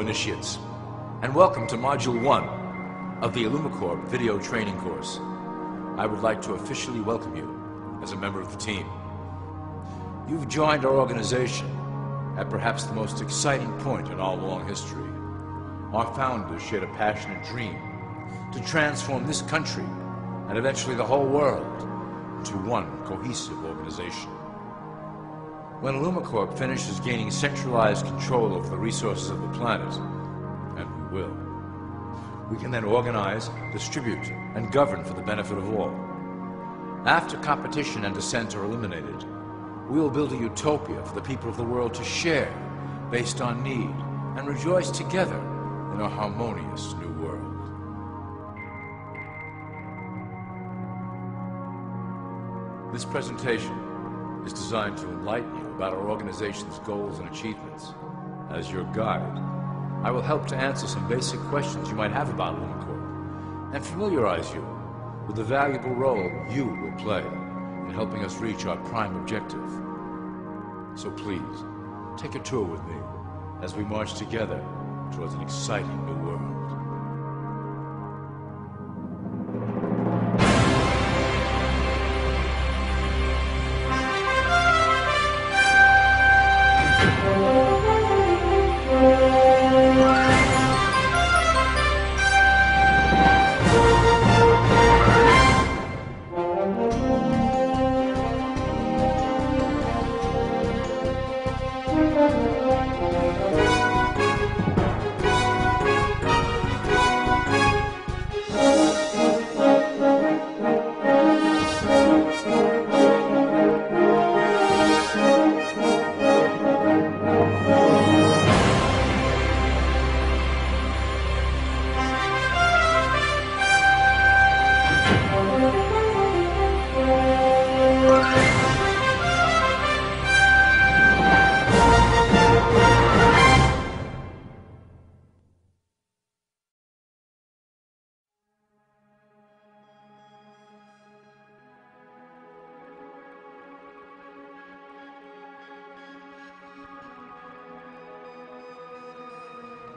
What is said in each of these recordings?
initiates, and welcome to Module 1 of the Illumicorp video training course. I would like to officially welcome you as a member of the team. You've joined our organization at perhaps the most exciting point in our long history. Our founders shared a passionate dream to transform this country and eventually the whole world into one cohesive organization. When Illumicorp finishes gaining centralized control over the resources of the planet, and we will, we can then organize, distribute, and govern for the benefit of all. After competition and dissent are eliminated, we will build a utopia for the people of the world to share based on need and rejoice together in a harmonious new world. This presentation is designed to enlighten you about our organization's goals and achievements. As your guide, I will help to answer some basic questions you might have about Illumicorp and familiarize you with the valuable role you will play in helping us reach our prime objective. So please, take a tour with me as we march together towards an exciting new world.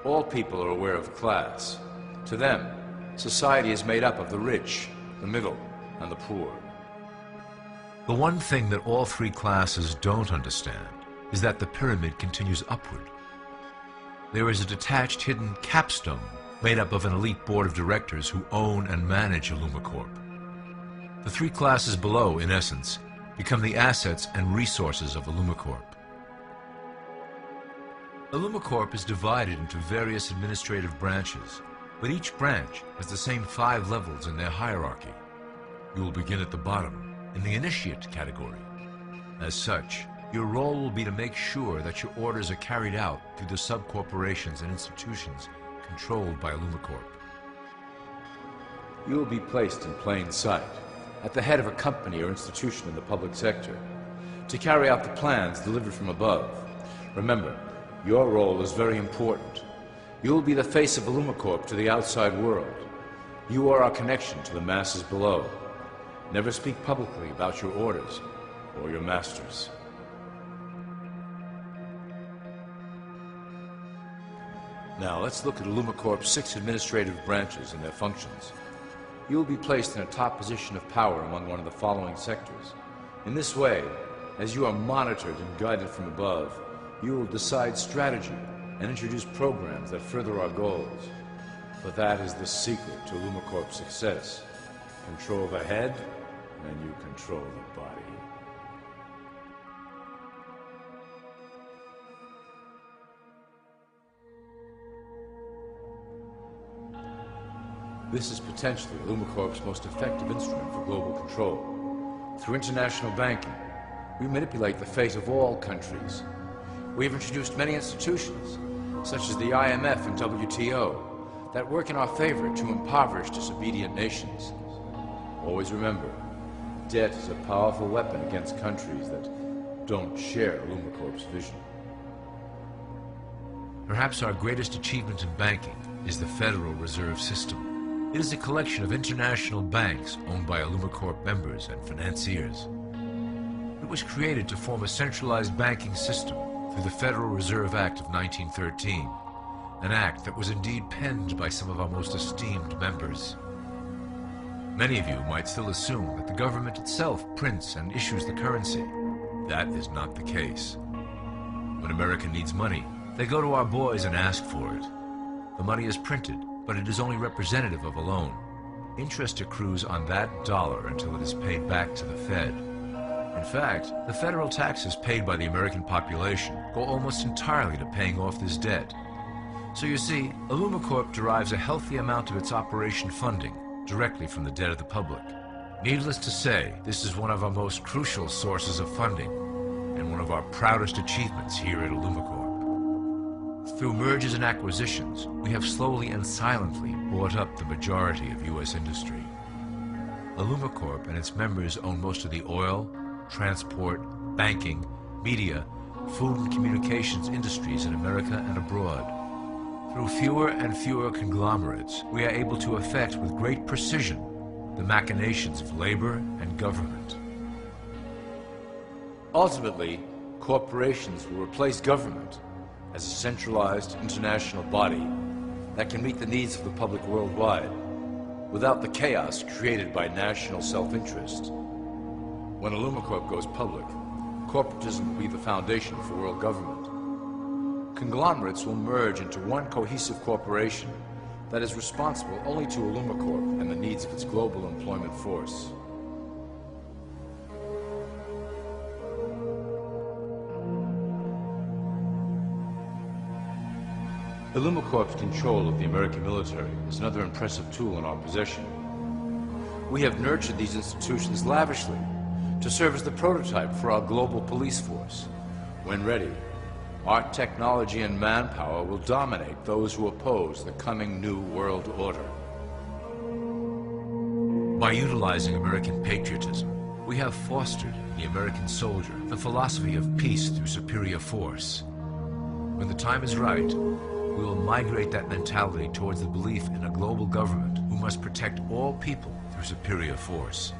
All people are aware of class. To them, society is made up of the rich, the middle, and the poor. The one thing that all three classes don't understand is that the pyramid continues upward. There is a detached hidden capstone made up of an elite board of directors who own and manage Illumicorp. The three classes below, in essence, become the assets and resources of Illumicorp. Illumicorp is divided into various administrative branches, but each branch has the same 5 levels in their hierarchy. You will begin at the bottom, in the initiate category. As such, your role will be to make sure that your orders are carried out through the sub-corporations and institutions controlled by Illumicorp. You will be placed in plain sight, at the head of a company or institution in the public sector, to carry out the plans delivered from above. Remember, your role is very important. You will be the face of Illumicorp to the outside world. You are our connection to the masses below. Never speak publicly about your orders or your masters. Now let's look at Illumicorp's 6 administrative branches and their functions. You will be placed in a top position of power among one of the following sectors. In this way, as you are monitored and guided from above, you will decide strategy and introduce programs that further our goals. But that is the secret to Illumicorp's success. Control the head, and you control the body. This is potentially Illumicorp's most effective instrument for global control. Through international banking, we manipulate the fate of all countries. We have introduced many institutions, such as the IMF and WTO, that work in our favor to impoverish disobedient nations. Always remember, debt is a powerful weapon against countries that don't share Illumicorp's vision. Perhaps our greatest achievement in banking is the Federal Reserve System. It is a collection of international banks owned by Illumicorp members and financiers. It was created to form a centralized banking system through the Federal Reserve Act of 1913 an act that was indeed penned by some of our most esteemed members. Many of you might still assume that the government itself prints and issues the currency. That is not the case. When America needs money, they go to our boys and ask for it. The money is printed, but it is only representative of a loan. Interest accrues on that dollar until it is paid back to the Fed. In fact, the federal taxes paid by the American population go almost entirely to paying off this debt. So you see, Illumicorp derives a healthy amount of its operation funding directly from the debt of the public. Needless to say, this is one of our most crucial sources of funding and one of our proudest achievements here at Illumicorp. Through mergers and acquisitions, we have slowly and silently bought up the majority of U.S. industry. Illumicorp and its members own most of the oil, transport, banking, media, food and communications industries in America and abroad. Through fewer and fewer conglomerates, we are able to effect with great precision the machinations of labor and government. Ultimately, corporations will replace government as a centralized international body that can meet the needs of the public worldwide without the chaos created by national self-interest. When Illumicorp goes public, corporatism will be the foundation for world government. Conglomerates will merge into one cohesive corporation that is responsible only to Illumicorp and the needs of its global employment force. Illumicorp's control of the American military is another impressive tool in our possession. We have nurtured these institutions lavishly to serve as the prototype for our global police force. When ready, our technology and manpower will dominate those who oppose the coming new world order. By utilizing American patriotism, we have fostered in the American soldier the philosophy of peace through superior force. When the time is right, we will migrate that mentality towards the belief in a global government who must protect all people through superior force.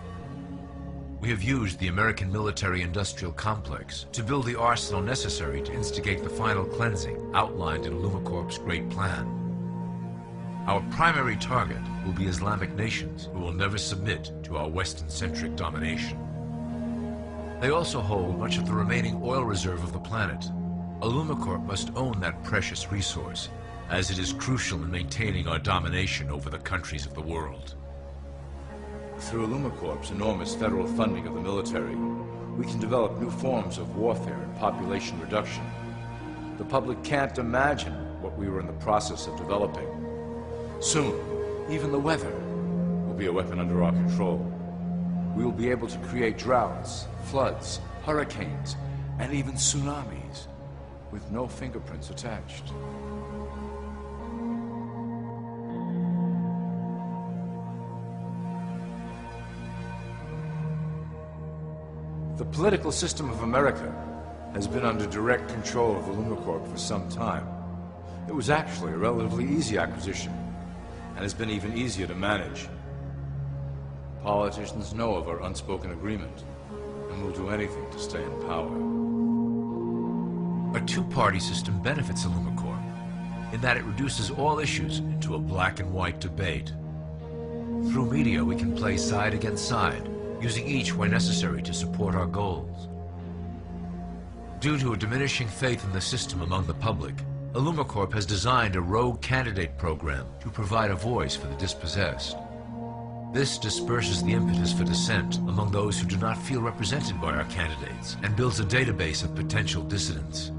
We have used the American military-industrial complex to build the arsenal necessary to instigate the final cleansing outlined in Illumicorp's Great Plan. Our primary target will be Islamic nations who will never submit to our Western-centric domination. They also hold much of the remaining oil reserve of the planet. Illumicorp must own that precious resource, as it is crucial in maintaining our domination over the countries of the world. Through Illumicorp's enormous federal funding of the military, we can develop new forms of warfare and population reduction. The public can't imagine what we were in the process of developing. Soon, even the weather will be a weapon under our control. We will be able to create droughts, floods, hurricanes, and even tsunamis with no fingerprints attached. The political system of America has been under direct control of Illumicorp for some time. It was actually a relatively easy acquisition, and has been even easier to manage. Politicians know of our unspoken agreement, and will do anything to stay in power. A two-party system benefits Illumicorp in that it reduces all issues into a black and white debate. Through media, we can play side against side, using each where necessary to support our goals. Due to a diminishing faith in the system among the public, Illumicorp has designed a rogue candidate program to provide a voice for the dispossessed. This disperses the impetus for dissent among those who do not feel represented by our candidates and builds a database of potential dissidents.